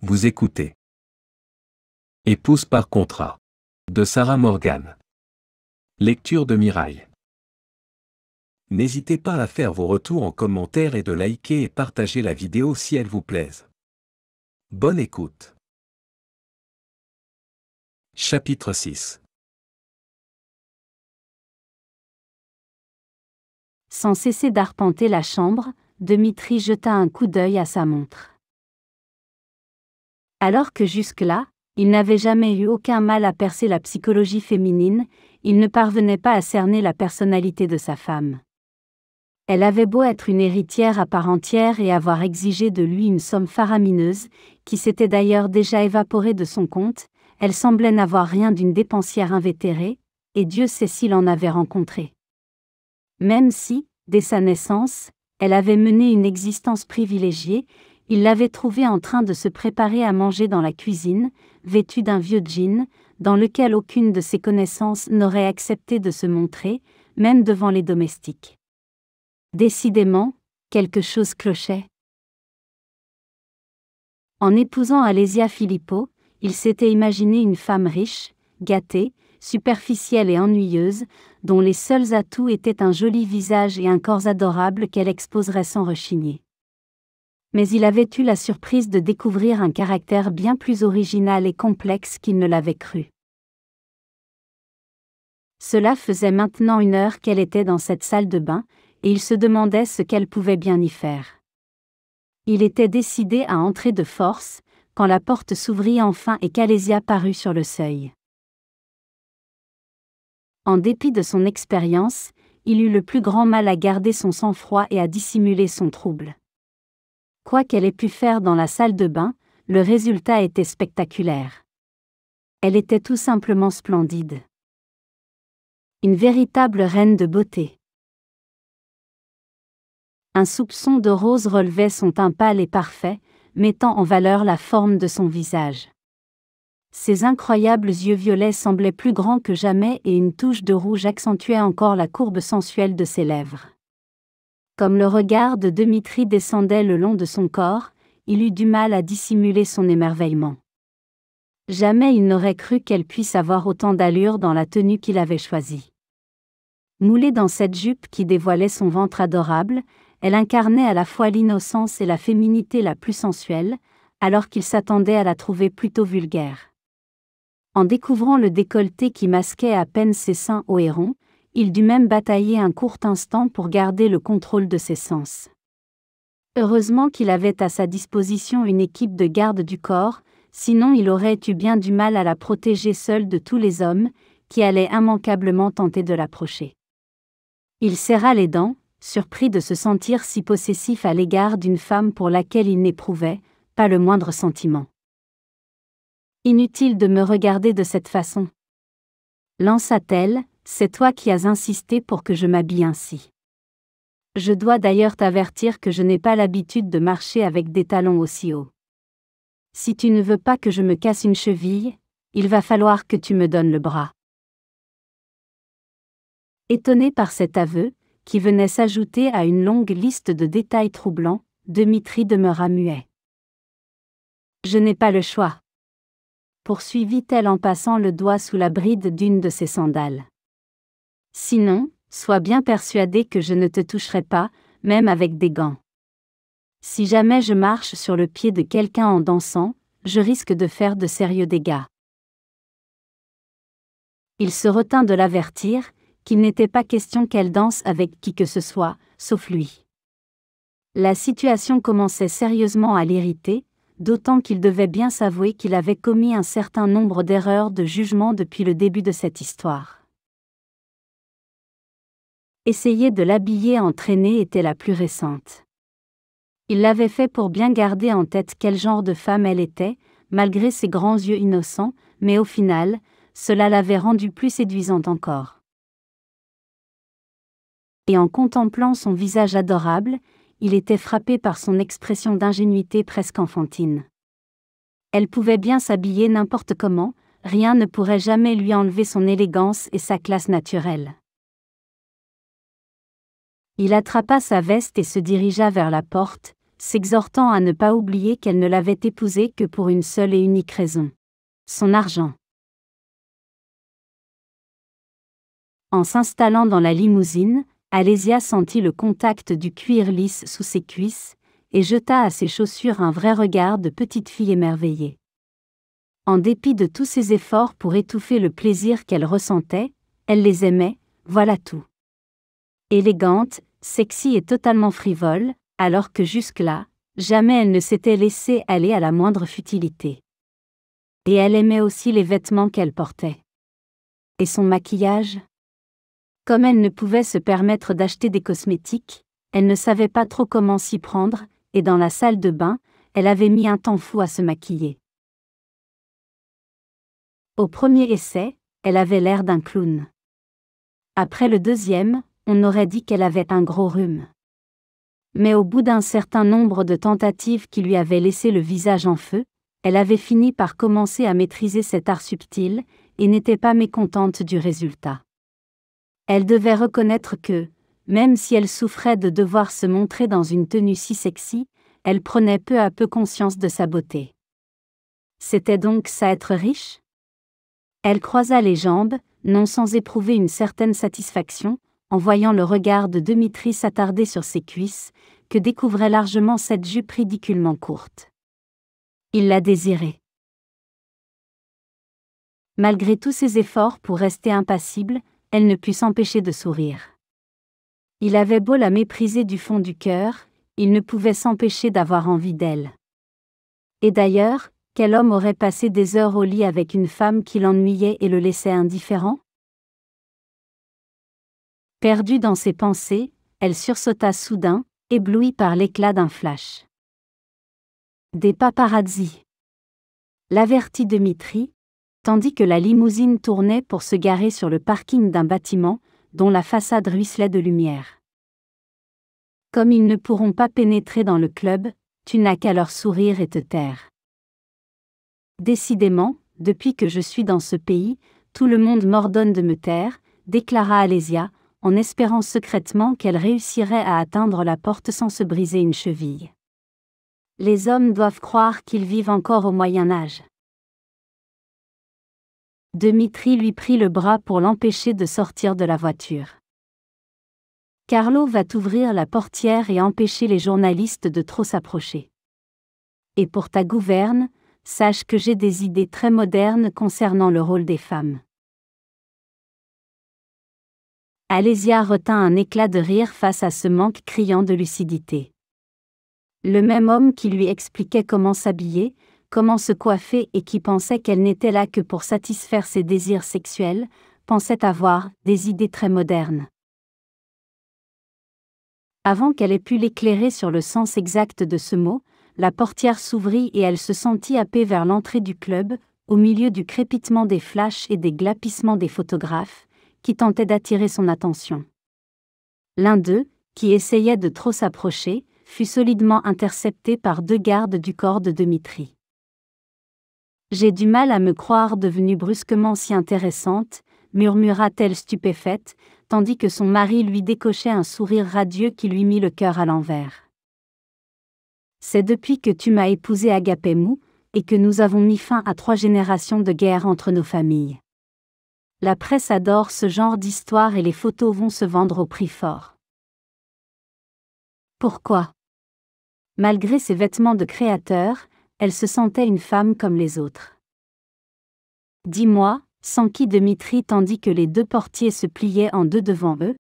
Vous écoutez. Épouse par contrat. De Sarah Morgan. Lecture de Mirail. N'hésitez pas à faire vos retours en commentaire et de liker et partager la vidéo si elle vous plaise. Bonne écoute. Chapitre 6. Sans cesser d'arpenter la chambre, Dmitri jeta un coup d'œil à sa montre. Alors que jusque-là, il n'avait jamais eu aucun mal à percer la psychologie féminine, il ne parvenait pas à cerner la personnalité de sa femme. Elle avait beau être une héritière à part entière et avoir exigé de lui une somme faramineuse, qui s'était d'ailleurs déjà évaporée de son compte, elle semblait n'avoir rien d'une dépensière invétérée, et Dieu sait s'il en avait rencontré. Même si, dès sa naissance, elle avait mené une existence privilégiée, il l'avait trouvée en train de se préparer à manger dans la cuisine, vêtue d'un vieux jean, dans lequel aucune de ses connaissances n'aurait accepté de se montrer, même devant les domestiques. Décidément, quelque chose clochait. En épousant Alésia Philippot, il s'était imaginé une femme riche, gâtée, superficielle et ennuyeuse, dont les seuls atouts étaient un joli visage et un corps adorable qu'elle exposerait sans rechigner. Mais il avait eu la surprise de découvrir un caractère bien plus original et complexe qu'il ne l'avait cru. Cela faisait maintenant 1 heure qu'elle était dans cette salle de bain, et il se demandait ce qu'elle pouvait bien y faire. Il était décidé à entrer de force, quand la porte s'ouvrit enfin et qu'Alésia parut sur le seuil. En dépit de son expérience, il eut le plus grand mal à garder son sang-froid et à dissimuler son trouble. Quoi qu'elle ait pu faire dans la salle de bain, le résultat était spectaculaire. Elle était tout simplement splendide. Une véritable reine de beauté. Un soupçon de rose relevait son teint pâle et parfait, mettant en valeur la forme de son visage. Ses incroyables yeux violets semblaient plus grands que jamais et une touche de rouge accentuait encore la courbe sensuelle de ses lèvres. Comme le regard de Dmitri descendait le long de son corps, il eut du mal à dissimuler son émerveillement. Jamais il n'aurait cru qu'elle puisse avoir autant d'allure dans la tenue qu'il avait choisie. Moulée dans cette jupe qui dévoilait son ventre adorable, elle incarnait à la fois l'innocence et la féminité la plus sensuelle, alors qu'il s'attendait à la trouver plutôt vulgaire. En découvrant le décolleté qui masquait à peine ses seins hauts et ronds, il dut même batailler un court instant pour garder le contrôle de ses sens. Heureusement qu'il avait à sa disposition une équipe de garde du corps, sinon il aurait eu bien du mal à la protéger seule de tous les hommes, qui allaient immanquablement tenter de l'approcher. Il serra les dents, surpris de se sentir si possessif à l'égard d'une femme pour laquelle il n'éprouvait pas le moindre sentiment. Inutile de me regarder de cette façon, lança-t-elle. C'est toi qui as insisté pour que je m'habille ainsi. Je dois d'ailleurs t'avertir que je n'ai pas l'habitude de marcher avec des talons aussi hauts. Si tu ne veux pas que je me casse une cheville, il va falloir que tu me donnes le bras. Étonné par cet aveu, qui venait s'ajouter à une longue liste de détails troublants, Dmitri demeura muet. Je n'ai pas le choix, poursuivit-elle en passant le doigt sous la bride d'une de ses sandales. Sinon, sois bien persuadé que je ne te toucherai pas, même avec des gants. Si jamais je marche sur le pied de quelqu'un en dansant, je risque de faire de sérieux dégâts. Il se retint de l'avertir, qu'il n'était pas question qu'elle danse avec qui que ce soit, sauf lui. La situation commençait sérieusement à l'irriter, d'autant qu'il devait bien s'avouer qu'il avait commis un certain nombre d'erreurs de jugement depuis le début de cette histoire. Essayer de l'habiller en traînée était la plus récente. Il l'avait fait pour bien garder en tête quel genre de femme elle était, malgré ses grands yeux innocents, mais au final, cela l'avait rendue plus séduisante encore. Et en contemplant son visage adorable, il était frappé par son expression d'ingénuité presque enfantine. Elle pouvait bien s'habiller n'importe comment, rien ne pourrait jamais lui enlever son élégance et sa classe naturelle. Il attrapa sa veste et se dirigea vers la porte, s'exhortant à ne pas oublier qu'elle ne l'avait épousé que pour une seule et unique raison. Son argent. En s'installant dans la limousine, Alésia sentit le contact du cuir lisse sous ses cuisses, et jeta à ses chaussures un vrai regard de petite fille émerveillée. En dépit de tous ses efforts pour étouffer le plaisir qu'elle ressentait, elle les aimait, voilà tout. Élégante, sexy et totalement frivole, alors que jusque-là, jamais elle ne s'était laissée aller à la moindre futilité. Et elle aimait aussi les vêtements qu'elle portait. Et son maquillage ? Comme elle ne pouvait se permettre d'acheter des cosmétiques, elle ne savait pas trop comment s'y prendre, et dans la salle de bain, elle avait mis un temps fou à se maquiller. Au premier essai, elle avait l'air d'un clown. Après le deuxième, on aurait dit qu'elle avait un gros rhume. Mais au bout d'un certain nombre de tentatives qui lui avaient laissé le visage en feu, elle avait fini par commencer à maîtriser cet art subtil, et n'était pas mécontente du résultat. Elle devait reconnaître que, même si elle souffrait de devoir se montrer dans une tenue si sexy, elle prenait peu à peu conscience de sa beauté. C'était donc ça être riche ? Elle croisa les jambes, non sans éprouver une certaine satisfaction, en voyant le regard de Dmitri s'attarder sur ses cuisses, que découvrait largement cette jupe ridiculement courte. Il la désirait. Malgré tous ses efforts pour rester impassible, elle ne put s'empêcher de sourire. Il avait beau la mépriser du fond du cœur, il ne pouvait s'empêcher d'avoir envie d'elle. Et d'ailleurs, quel homme aurait passé des heures au lit avec une femme qui l'ennuyait et le laissait indifférent ? Perdue dans ses pensées, elle sursauta soudain, éblouie par l'éclat d'un flash. Des paparazzis. L'avertit Dmitri, tandis que la limousine tournait pour se garer sur le parking d'un bâtiment, dont la façade ruisselait de lumière. Comme ils ne pourront pas pénétrer dans le club, tu n'as qu'à leur sourire et te taire. Décidément, depuis que je suis dans ce pays, tout le monde m'ordonne de me taire, déclara Alésia, en espérant secrètement qu'elle réussirait à atteindre la porte sans se briser une cheville. Les hommes doivent croire qu'ils vivent encore au Moyen Âge. Dmitri lui prit le bras pour l'empêcher de sortir de la voiture. Carlo va t'ouvrir la portière et empêcher les journalistes de trop s'approcher. Et pour ta gouverne, sache que j'ai des idées très modernes concernant le rôle des femmes. Alésia retint un éclat de rire face à ce manque criant de lucidité. Le même homme qui lui expliquait comment s'habiller, comment se coiffer et qui pensait qu'elle n'était là que pour satisfaire ses désirs sexuels, pensait avoir des idées très modernes. Avant qu'elle ait pu l'éclairer sur le sens exact de ce mot, la portière s'ouvrit et elle se sentit happée vers l'entrée du club, au milieu du crépitement des flashs et des glapissements des photographes, qui tentaient d'attirer son attention. L'un d'eux, qui essayait de trop s'approcher, fut solidement intercepté par 2 gardes du corps de Dmitri. J'ai du mal à me croire devenue brusquement si intéressante, murmura-t-elle stupéfaite, tandis que son mari lui décochait un sourire radieux qui lui mit le cœur à l'envers. C'est depuis que tu m'as épousé Agapemou, et que nous avons mis fin à 3 générations de guerre entre nos familles. La presse adore ce genre d'histoire et les photos vont se vendre au prix fort. Pourquoi ? Malgré ses vêtements de créateur, elle se sentait une femme comme les autres. Dis-moi, s'enquit Dmitri tandis que les 2 portiers se pliaient en 2 devant eux.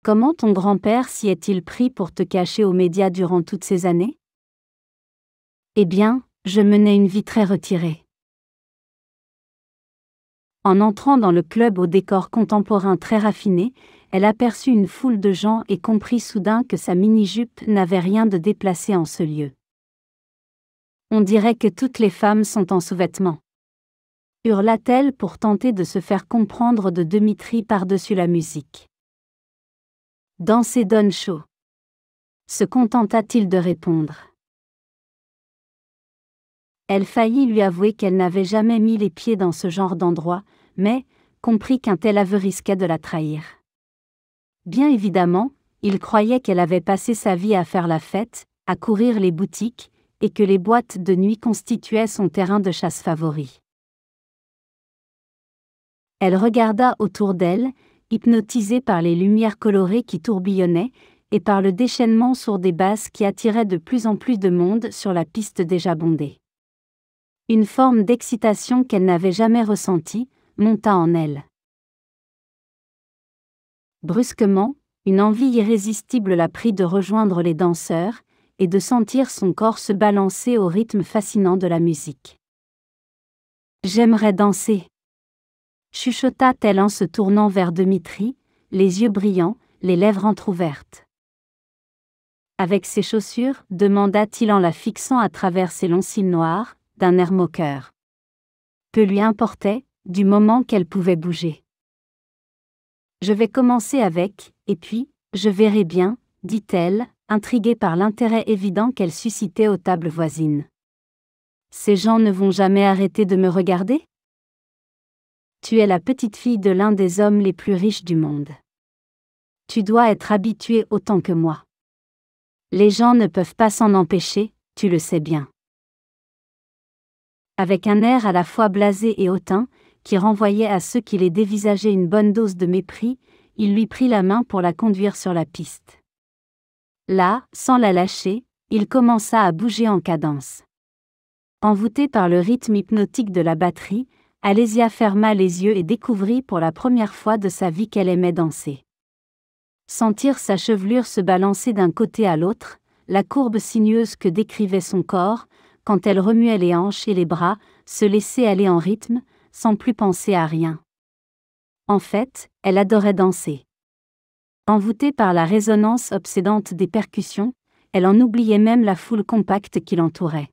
Comment ton grand-père s'y est-il pris pour te cacher aux médias durant toutes ces années ? Eh bien, je menais une vie très retirée. En entrant dans le club au décor contemporain très raffiné, elle aperçut une foule de gens et comprit soudain que sa mini-jupe n'avait rien de déplacé en ce lieu. On dirait que toutes les femmes sont en sous-vêtements. Hurla-t-elle pour tenter de se faire comprendre de Dmitri par-dessus la musique. Danser donne chaud. Se contenta-t-il de répondre. Elle faillit lui avouer qu'elle n'avait jamais mis les pieds dans ce genre d'endroit, mais comprit qu'un tel aveu risquait de la trahir. Bien évidemment, il croyait qu'elle avait passé sa vie à faire la fête, à courir les boutiques, et que les boîtes de nuit constituaient son terrain de chasse favori. Elle regarda autour d'elle, hypnotisée par les lumières colorées qui tourbillonnaient, et par le déchaînement sourd des basses qui attiraient de plus en plus de monde sur la piste déjà bondée. Une forme d'excitation qu'elle n'avait jamais ressentie monta en elle. Brusquement, une envie irrésistible la prit de rejoindre les danseurs, et de sentir son corps se balancer au rythme fascinant de la musique. « J'aimerais danser !» chuchota-t-elle en se tournant vers Dmitri, les yeux brillants, les lèvres entr'ouvertes. Avec ses chaussures, demanda-t-il en la fixant à travers ses longs cils noirs, d'un air moqueur. Peu lui importait, du moment qu'elle pouvait bouger. Je vais commencer avec, et puis, je verrai bien, dit-elle, intriguée par l'intérêt évident qu'elle suscitait aux tables voisines. Ces gens ne vont jamais arrêter de me regarder ? Tu es la petite fille de l'un des hommes les plus riches du monde. Tu dois être habituée autant que moi. Les gens ne peuvent pas s'en empêcher, tu le sais bien. Avec un air à la fois blasé et hautain, qui renvoyait à ceux qui les dévisageaient une bonne dose de mépris, il lui prit la main pour la conduire sur la piste. Là, sans la lâcher, il commença à bouger en cadence. Envoûtée par le rythme hypnotique de la batterie, Alésia ferma les yeux et découvrit pour la première fois de sa vie qu'elle aimait danser. Sentir sa chevelure se balancer d'un côté à l'autre, la courbe sinueuse que décrivait son corps, quand elle remuait les hanches et les bras, se laisser aller en rythme, sans plus penser à rien. En fait, elle adorait danser. Envoûtée par la résonance obsédante des percussions, elle en oubliait même la foule compacte qui l'entourait.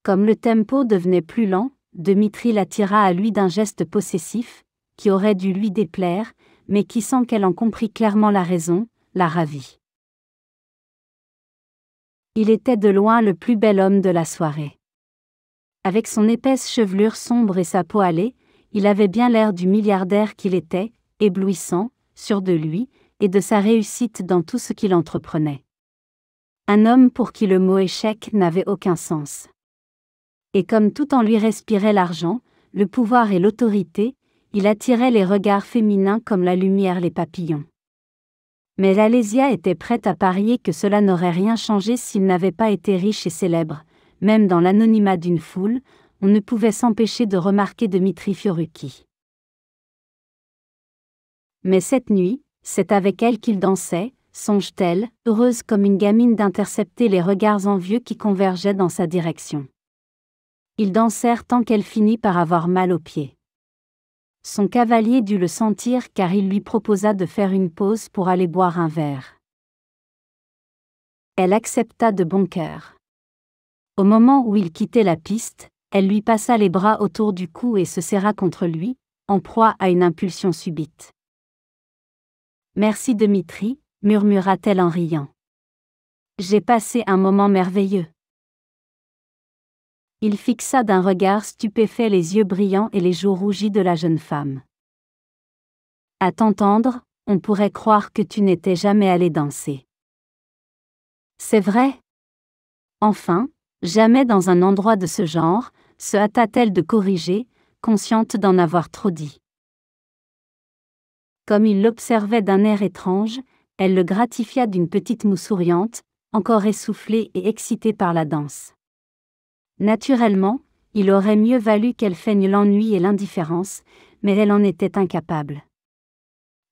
Comme le tempo devenait plus lent, Dmitri l'attira à lui d'un geste possessif, qui aurait dû lui déplaire, mais qui, sans qu'elle en comprît clairement la raison, la ravit. Il était de loin le plus bel homme de la soirée. Avec son épaisse chevelure sombre et sa peau hâlée, il avait bien l'air du milliardaire qu'il était, éblouissant, sûr de lui, et de sa réussite dans tout ce qu'il entreprenait. Un homme pour qui le mot échec n'avait aucun sens. Et comme tout en lui respirait l'argent, le pouvoir et l'autorité, il attirait les regards féminins comme la lumière les papillons. Mais Alésia était prête à parier que cela n'aurait rien changé s'il n'avait pas été riche et célèbre. Même dans l'anonymat d'une foule, on ne pouvait s'empêcher de remarquer Dmitri Fioruki. Mais cette nuit, c'est avec elle qu'il dansait, songe-t-elle, heureuse comme une gamine d'intercepter les regards envieux qui convergeaient dans sa direction. Ils dansèrent tant qu'elle finit par avoir mal aux pieds. Son cavalier dut le sentir car il lui proposa de faire une pause pour aller boire un verre. Elle accepta de bon cœur. Au moment où il quittait la piste, elle lui passa les bras autour du cou et se serra contre lui, en proie à une impulsion subite. « Merci Dmitri », murmura-t-elle en riant. « J'ai passé un moment merveilleux. » Il fixa d'un regard stupéfait les yeux brillants et les joues rougies de la jeune femme. « À t'entendre, on pourrait croire que tu n'étais jamais allé danser. »« C'est vrai ? Enfin, jamais dans un endroit de ce genre, se hâta-t-elle de corriger, consciente d'en avoir trop dit. Comme il l'observait d'un air étrange, elle le gratifia d'une petite moue souriante, encore essoufflée et excitée par la danse. Naturellement, il aurait mieux valu qu'elle feigne l'ennui et l'indifférence, mais elle en était incapable.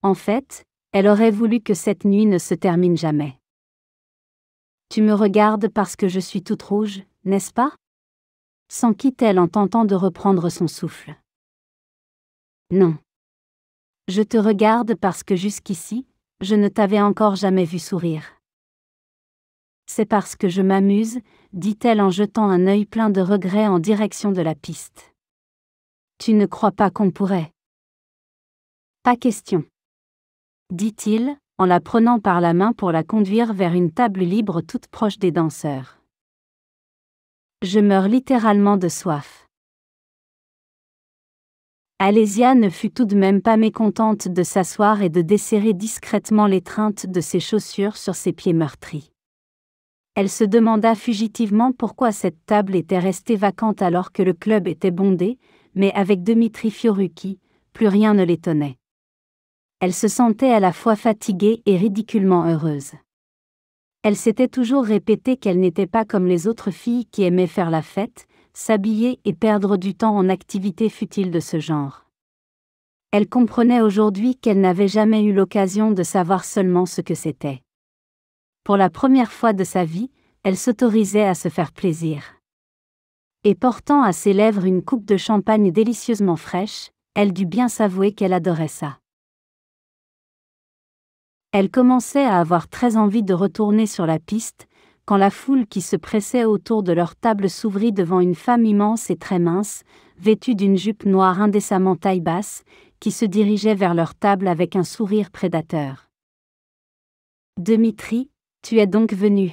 En fait, elle aurait voulu que cette nuit ne se termine jamais. « Tu me regardes parce que je suis toute rouge, n'est-ce pas ?» s'enquit-elle en tentant de reprendre son souffle. « Non. Je te regarde parce que jusqu'ici, je ne t'avais encore jamais vu sourire. » « C'est parce que je m'amuse, » dit-elle en jetant un œil plein de regret en direction de la piste. « Tu ne crois pas qu'on pourrait ? » ?»« Pas question. » dit-il, en la prenant par la main pour la conduire vers une table libre toute proche des danseurs. « Je meurs littéralement de soif. » Alésia ne fut tout de même pas mécontente de s'asseoir et de desserrer discrètement l'étreinte de ses chaussures sur ses pieds meurtris. Elle se demanda fugitivement pourquoi cette table était restée vacante alors que le club était bondé, mais avec Dmitri Fioruki, plus rien ne l'étonnait. Elle se sentait à la fois fatiguée et ridiculement heureuse. Elle s'était toujours répété qu'elle n'était pas comme les autres filles qui aimaient faire la fête, s'habiller et perdre du temps en activités futiles de ce genre. Elle comprenait aujourd'hui qu'elle n'avait jamais eu l'occasion de savoir seulement ce que c'était. Pour la première fois de sa vie, elle s'autorisait à se faire plaisir. Et portant à ses lèvres une coupe de champagne délicieusement fraîche, elle dut bien s'avouer qu'elle adorait ça. Elle commençait à avoir très envie de retourner sur la piste, quand la foule qui se pressait autour de leur table s'ouvrit devant une femme immense et très mince, vêtue d'une jupe noire indécemment taille basse, qui se dirigeait vers leur table avec un sourire prédateur. « Dmitri, tu es donc venu. »«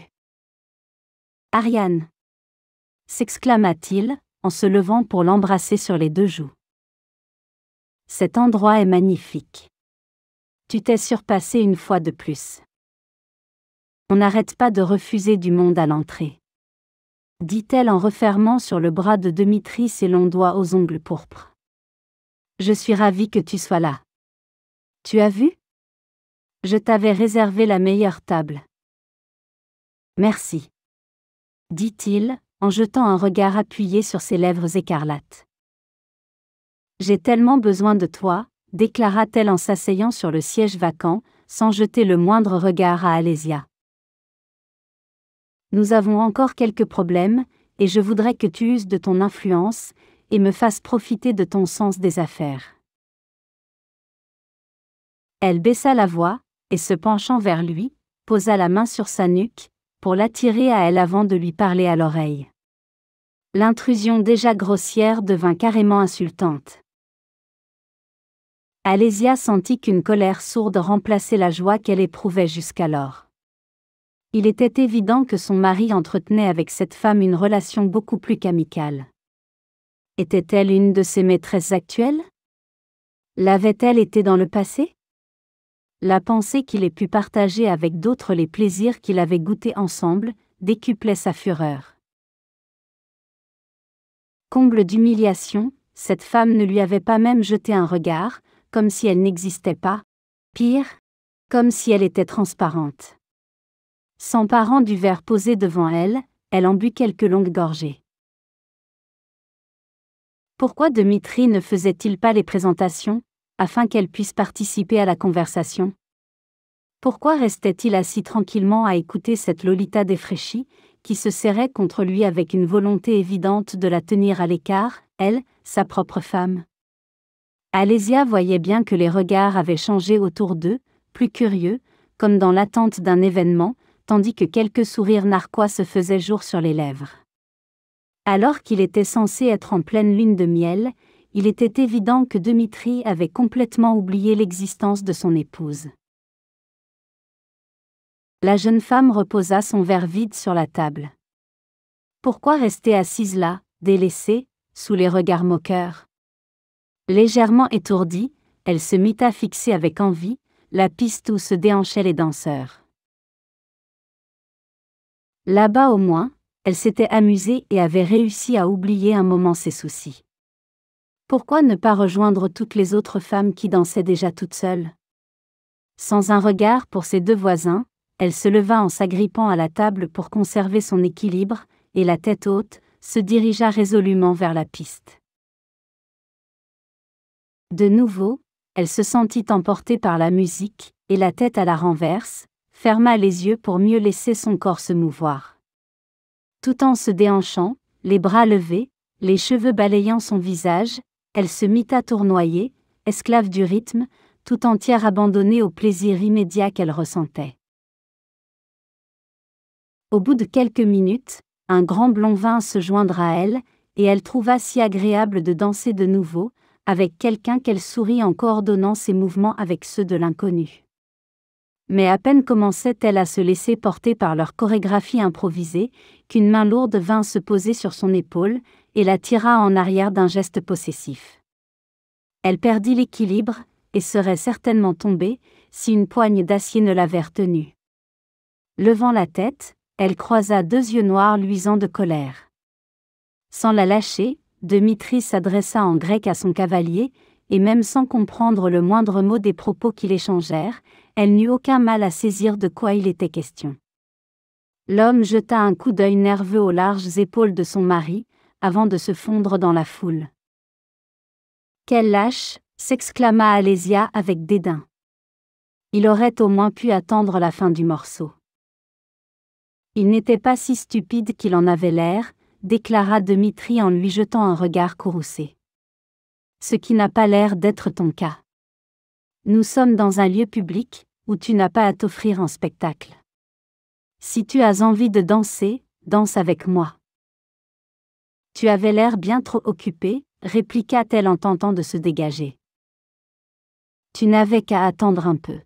Ariane » s'exclama-t-il, en se levant pour l'embrasser sur les 2 joues. « Cet endroit est magnifique. Tu t'es surpassé une fois de plus. On n'arrête pas de refuser du monde à l'entrée. » dit-elle en refermant sur le bras de Dmitri ses longs doigts aux ongles pourpres. « Je suis ravie que tu sois là. Tu as vu ? Je t'avais réservé la meilleure table. »« Merci. » dit-il, en jetant un regard appuyé sur ses lèvres écarlates. « J'ai tellement besoin de toi, » déclara-t-elle en s'asseyant sur le siège vacant, sans jeter le moindre regard à Alésia. « Nous avons encore quelques problèmes, et je voudrais que tu uses de ton influence, et me fasses profiter de ton sens des affaires. » Elle baissa la voix, et se penchant vers lui, posa la main sur sa nuque, pour l'attirer à elle avant de lui parler à l'oreille. L'intrusion déjà grossière devint carrément insultante. Alésia sentit qu'une colère sourde remplaçait la joie qu'elle éprouvait jusqu'alors. Il était évident que son mari entretenait avec cette femme une relation beaucoup plus qu'amicale. Était-elle une de ses maîtresses actuelles ? L'avait-elle été dans le passé ? La pensée qu'il ait pu partager avec d'autres les plaisirs qu'ils avaient goûtés ensemble, décuplait sa fureur. Comble d'humiliation, cette femme ne lui avait pas même jeté un regard, comme si elle n'existait pas, pire, comme si elle était transparente. S'emparant du verre posé devant elle, elle en but quelques longues gorgées. Pourquoi Dmitri ne faisait-il pas les présentations, afin qu'elle puisse participer à la conversation ? Pourquoi restait-il assis tranquillement à écouter cette Lolita défraîchie, qui se serrait contre lui avec une volonté évidente de la tenir à l'écart, elle, sa propre femme ? Alésia voyait bien que les regards avaient changé autour d'eux, plus curieux, comme dans l'attente d'un événement, tandis que quelques sourires narquois se faisaient jour sur les lèvres. Alors qu'il était censé être en pleine lune de miel, il était évident que Dmitri avait complètement oublié l'existence de son épouse. La jeune femme reposa son verre vide sur la table. Pourquoi rester assise là, délaissée, sous les regards moqueurs ? Légèrement étourdie, elle se mit à fixer avec envie la piste où se déhanchaient les danseurs. Là-bas au moins, elle s'était amusée et avait réussi à oublier un moment ses soucis. Pourquoi ne pas rejoindre toutes les autres femmes qui dansaient déjà toutes seules ? Sans un regard pour ses 2 voisins, elle se leva en s'agrippant à la table pour conserver son équilibre, et la tête haute, se dirigea résolument vers la piste. De nouveau, elle se sentit emportée par la musique, et la tête à la renverse, ferma les yeux pour mieux laisser son corps se mouvoir. Tout en se déhanchant, les bras levés, les cheveux balayant son visage, elle se mit à tournoyer, esclave du rythme, tout entière abandonnée au plaisir immédiat qu'elle ressentait. Au bout de quelques minutes, un grand blond vint se joindre à elle, et elle trouva si agréable de danser de nouveau, avec quelqu'un qu'elle sourit en coordonnant ses mouvements avec ceux de l'inconnu. Mais à peine commençait-elle à se laisser porter par leur chorégraphie improvisée, qu'une main lourde vint se poser sur son épaule, et la tira en arrière d'un geste possessif. Elle perdit l'équilibre, et serait certainement tombée, si une poigne d'acier ne l'avait retenue. Levant la tête, Elle croisa 2 yeux noirs luisants de colère. Sans la lâcher, Dmitri s'adressa en grec à son cavalier, et même sans comprendre le moindre mot des propos qu'ils échangèrent, elle n'eut aucun mal à saisir de quoi il était question. L'homme jeta un coup d'œil nerveux aux larges épaules de son mari, avant de se fondre dans la foule. « Quel lâche !» s'exclama Alésia avec dédain. Il aurait au moins pu attendre la fin du morceau. Il n'était pas si stupide qu'il en avait l'air, déclara Dmitri en lui jetant un regard courroucé. Ce qui n'a pas l'air d'être ton cas. Nous sommes dans un lieu public, où tu n'as pas à t'offrir un spectacle. Si tu as envie de danser, danse avec moi. Tu avais l'air bien trop occupé, répliqua-t-elle en tentant de se dégager. Tu n'avais qu'à attendre un peu.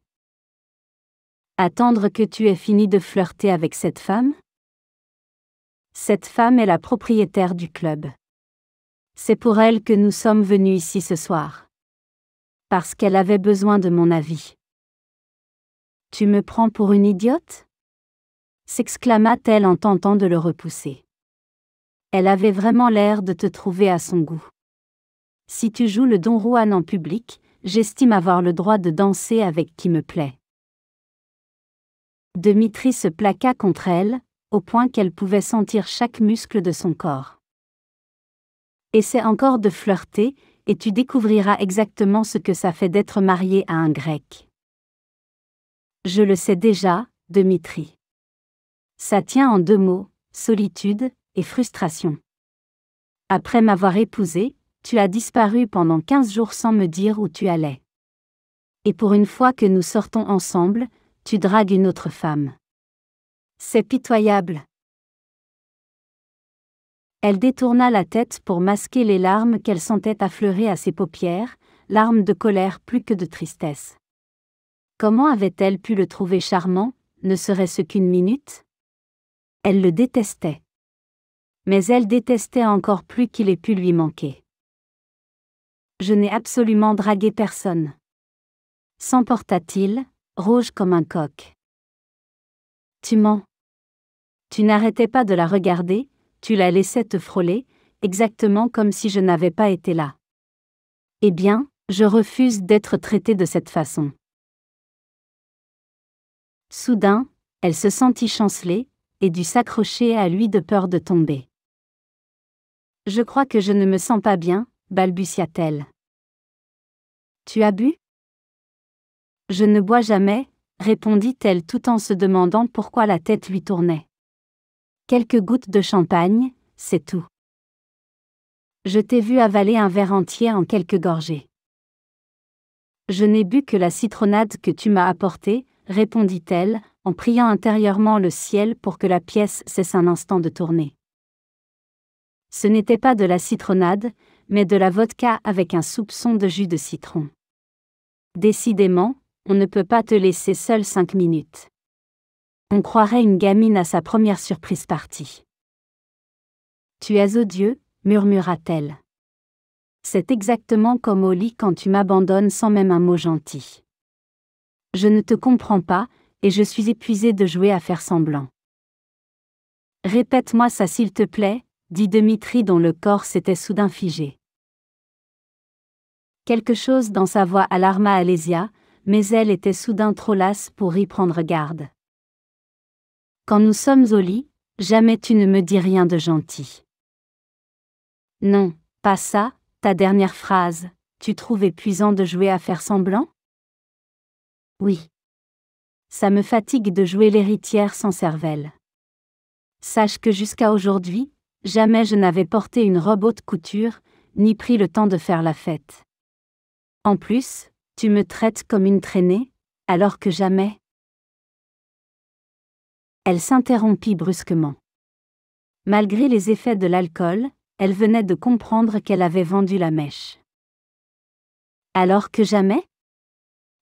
Attendre que tu aies fini de flirter avec cette femme ? Cette femme est la propriétaire du club. C'est pour elle que nous sommes venus ici ce soir. Parce qu'elle avait besoin de mon avis. Tu me prends pour une idiote ? S'exclama-t-elle en tentant de le repousser. Elle avait vraiment l'air de te trouver à son goût. Si tu joues le Don Juan en public, j'estime avoir le droit de danser avec qui me plaît. Dmitri se plaqua contre elle, au point qu'elle pouvait sentir chaque muscle de son corps. Essaie encore de flirter, et tu découvriras exactement ce que ça fait d'être marié à un Grec. Je le sais déjà, Dmitri. Ça tient en 2 mots, solitude et frustration. Après m'avoir épousé, tu as disparu pendant 15 jours sans me dire où tu allais. Et pour une fois que nous sortons ensemble, tu dragues une autre femme. C'est pitoyable. Elle détourna la tête pour masquer les larmes qu'elle sentait affleurer à ses paupières, larmes de colère plus que de tristesse. Comment avait-elle pu le trouver charmant, ne serait-ce qu'une minute ? Elle le détestait. Mais elle détestait encore plus qu'il ait pu lui manquer. Je n'ai absolument dragué personne. S'emporta-t-il, rouge comme un coq. Tu mens. Tu n'arrêtais pas de la regarder, tu la laissais te frôler, exactement comme si je n'avais pas été là. Eh bien, je refuse d'être traitée de cette façon. Soudain, elle se sentit chanceler, et dut s'accrocher à lui de peur de tomber. Je crois que je ne me sens pas bien, balbutia-t-elle. Tu as bu ? Je ne bois jamais, répondit-elle tout en se demandant pourquoi la tête lui tournait. Quelques gouttes de champagne, c'est tout. Je t'ai vu avaler un verre entier en quelques gorgées. Je n'ai bu que la citronnade que tu m'as apportée, répondit-elle, en priant intérieurement le ciel pour que la pièce cesse un instant de tourner. Ce n'était pas de la citronnade, mais de la vodka avec un soupçon de jus de citron. Décidément, on ne peut pas te laisser seule 5 minutes. On croirait une gamine à sa première surprise partie. Tu es odieux, murmura-t-elle. C'est exactement comme au lit quand tu m'abandonnes sans même un mot gentil. Je ne te comprends pas, et je suis épuisée de jouer à faire semblant. Répète-moi ça s'il te plaît, dit Dmitri dont le corps s'était soudain figé. Quelque chose dans sa voix alarma Alésia, mais elle était soudain trop lasse pour y prendre garde. Quand nous sommes au lit, jamais tu ne me dis rien de gentil. Non, pas ça, ta dernière phrase, tu trouves épuisant de jouer à faire semblant ? Oui. Ça me fatigue de jouer l'héritière sans cervelle. Sache que jusqu'à aujourd'hui, jamais je n'avais porté une robe haute couture, ni pris le temps de faire la fête. En plus, tu me traites comme une traînée, alors que jamais. Elle s'interrompit brusquement. Malgré les effets de l'alcool, elle venait de comprendre qu'elle avait vendu la mèche. Alors que jamais ?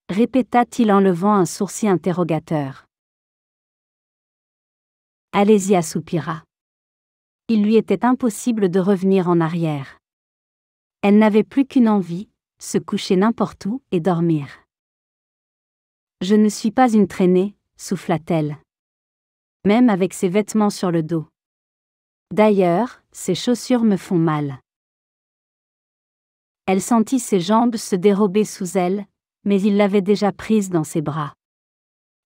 Répéta-t-il en levant un sourcil interrogateur. Alésia soupira. Il lui était impossible de revenir en arrière. Elle n'avait plus qu'une envie, se coucher n'importe où et dormir. Je ne suis pas une traînée, souffla-t-elle. même avec ses vêtements sur le dos. D'ailleurs, ses chaussures me font mal. Elle sentit ses jambes se dérober sous elle, mais il l'avait déjà prise dans ses bras.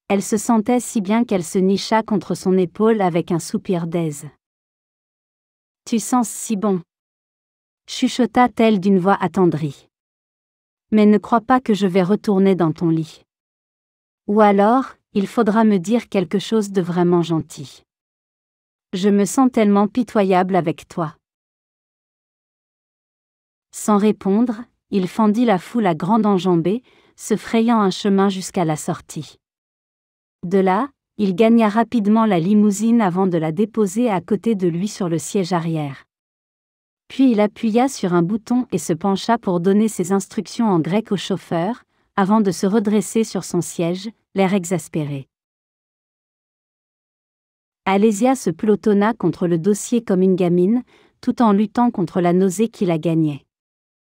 Elle se sentait si bien qu'elle se nicha contre son épaule avec un soupir d'aise. « Tu sens si bon !» chuchota-t-elle d'une voix attendrie. « Mais ne crois pas que je vais retourner dans ton lit. Ou alors, il faudra me dire quelque chose de vraiment gentil. Je me sens tellement pitoyable avec toi. » Sans répondre, il fendit la foule à grande enjambée, se frayant un chemin jusqu'à la sortie. De là, il gagna rapidement la limousine avant de la déposer à côté de lui sur le siège arrière. Puis il appuya sur un bouton et se pencha pour donner ses instructions en grec au chauffeur, avant de se redresser sur son siège, l'air exaspéré. Alésia se pelotonna contre le dossier comme une gamine, tout en luttant contre la nausée qui la gagnait.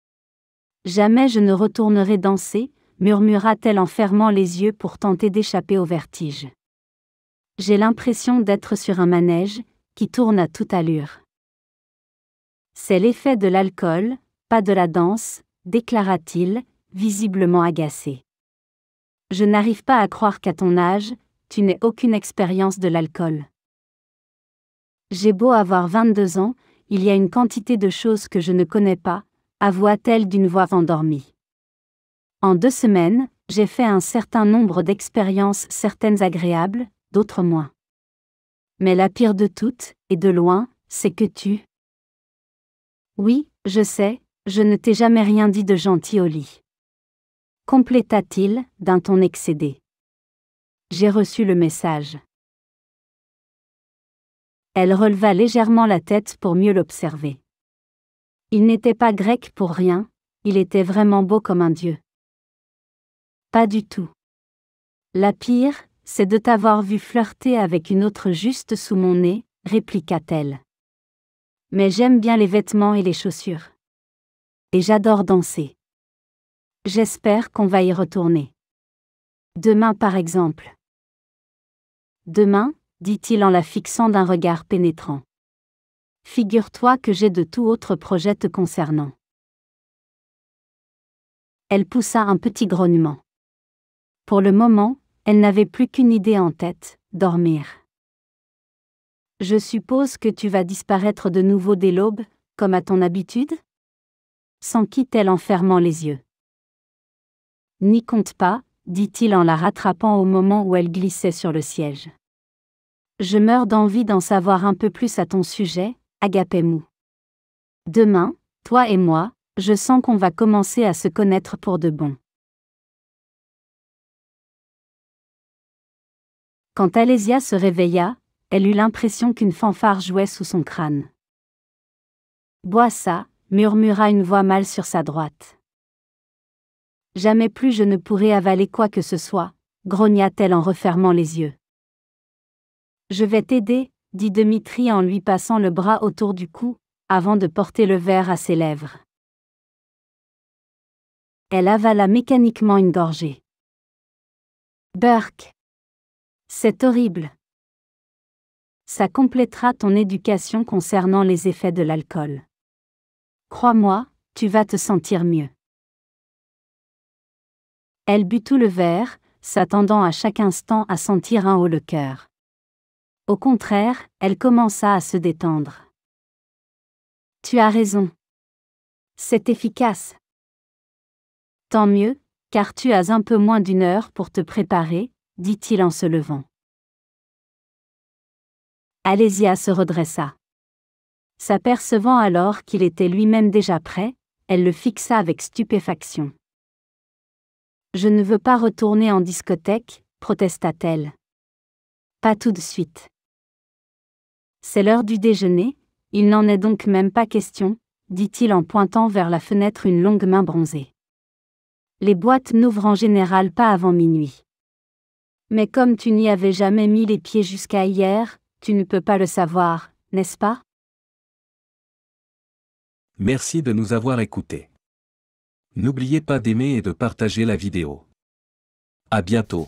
« Jamais je ne retournerai danser », murmura-t-elle en fermant les yeux pour tenter d'échapper au vertige. « J'ai l'impression d'être sur un manège, qui tourne à toute allure. » « C'est l'effet de l'alcool, pas de la danse, » déclara-t-il, visiblement agacé. « Je n'arrive pas à croire qu'à ton âge, tu n'aies aucune expérience de l'alcool. J'ai beau avoir 22 ans, il y a une quantité de choses que je ne connais pas, » avoua-t-elle d'une voix endormie. En 2 semaines, j'ai fait un certain nombre d'expériences, certaines agréables, d'autres moins. Mais la pire de toutes, et de loin, c'est que tu... Oui, je sais, je ne t'ai jamais rien dit de gentil au lit. Compléta-t-il, d'un ton excédé. J'ai reçu le message. Elle releva légèrement la tête pour mieux l'observer. Il n'était pas grec pour rien, il était vraiment beau comme un dieu. Pas du tout. La pire, c'est de t'avoir vu flirter avec une autre juste sous mon nez, répliqua-t-elle. Mais j'aime bien les vêtements et les chaussures. Et j'adore danser. J'espère qu'on va y retourner. Demain par exemple. Demain, dit-il en la fixant d'un regard pénétrant. Figure-toi que j'ai de tout autres projets te concernant. Elle poussa un petit grognement. Pour le moment, elle n'avait plus qu'une idée en tête, dormir. Je suppose que tu vas disparaître de nouveau dès l'aube, comme à ton habitude ? S'enquit-elle en fermant les yeux. N'y compte pas, dit-il en la rattrapant au moment où elle glissait sur le siège. Je meurs d'envie d'en savoir un peu plus à ton sujet, Agapemou. Demain, toi et moi, je sens qu'on va commencer à se connaître pour de bon. Quand Alésia se réveilla, elle eut l'impression qu'une fanfare jouait sous son crâne. « Bois ça », murmura une voix mâle sur sa droite. « Jamais plus je ne pourrai avaler quoi que ce soit », grogna-t-elle en refermant les yeux. « Je vais t'aider », dit Dmitri en lui passant le bras autour du cou, avant de porter le verre à ses lèvres. Elle avala mécaniquement une gorgée. « Burk ! C'est horrible. Ça complétera ton éducation concernant les effets de l'alcool. Crois-moi, tu vas te sentir mieux. » Elle but tout le verre, s'attendant à chaque instant à sentir un haut le cœur. Au contraire, elle commença à se détendre. « Tu as raison. C'est efficace. Tant mieux, car tu as un peu moins d'1 heure pour te préparer, » dit-il en se levant. Alésia se redressa. S'apercevant alors qu'il était lui-même déjà prêt, elle le fixa avec stupéfaction. « Je ne veux pas retourner en discothèque, » protesta-t-elle. « Pas tout de suite. C'est l'heure du déjeuner, il n'en est donc même pas question, » dit-il en pointant vers la fenêtre une longue main bronzée. « Les boîtes n'ouvrent en général pas avant minuit. Mais comme tu n'y avais jamais mis les pieds jusqu'à hier, tu ne peux pas le savoir, n'est-ce pas ? Merci de nous avoir écoutés. N'oubliez pas d'aimer et de partager la vidéo. À bientôt.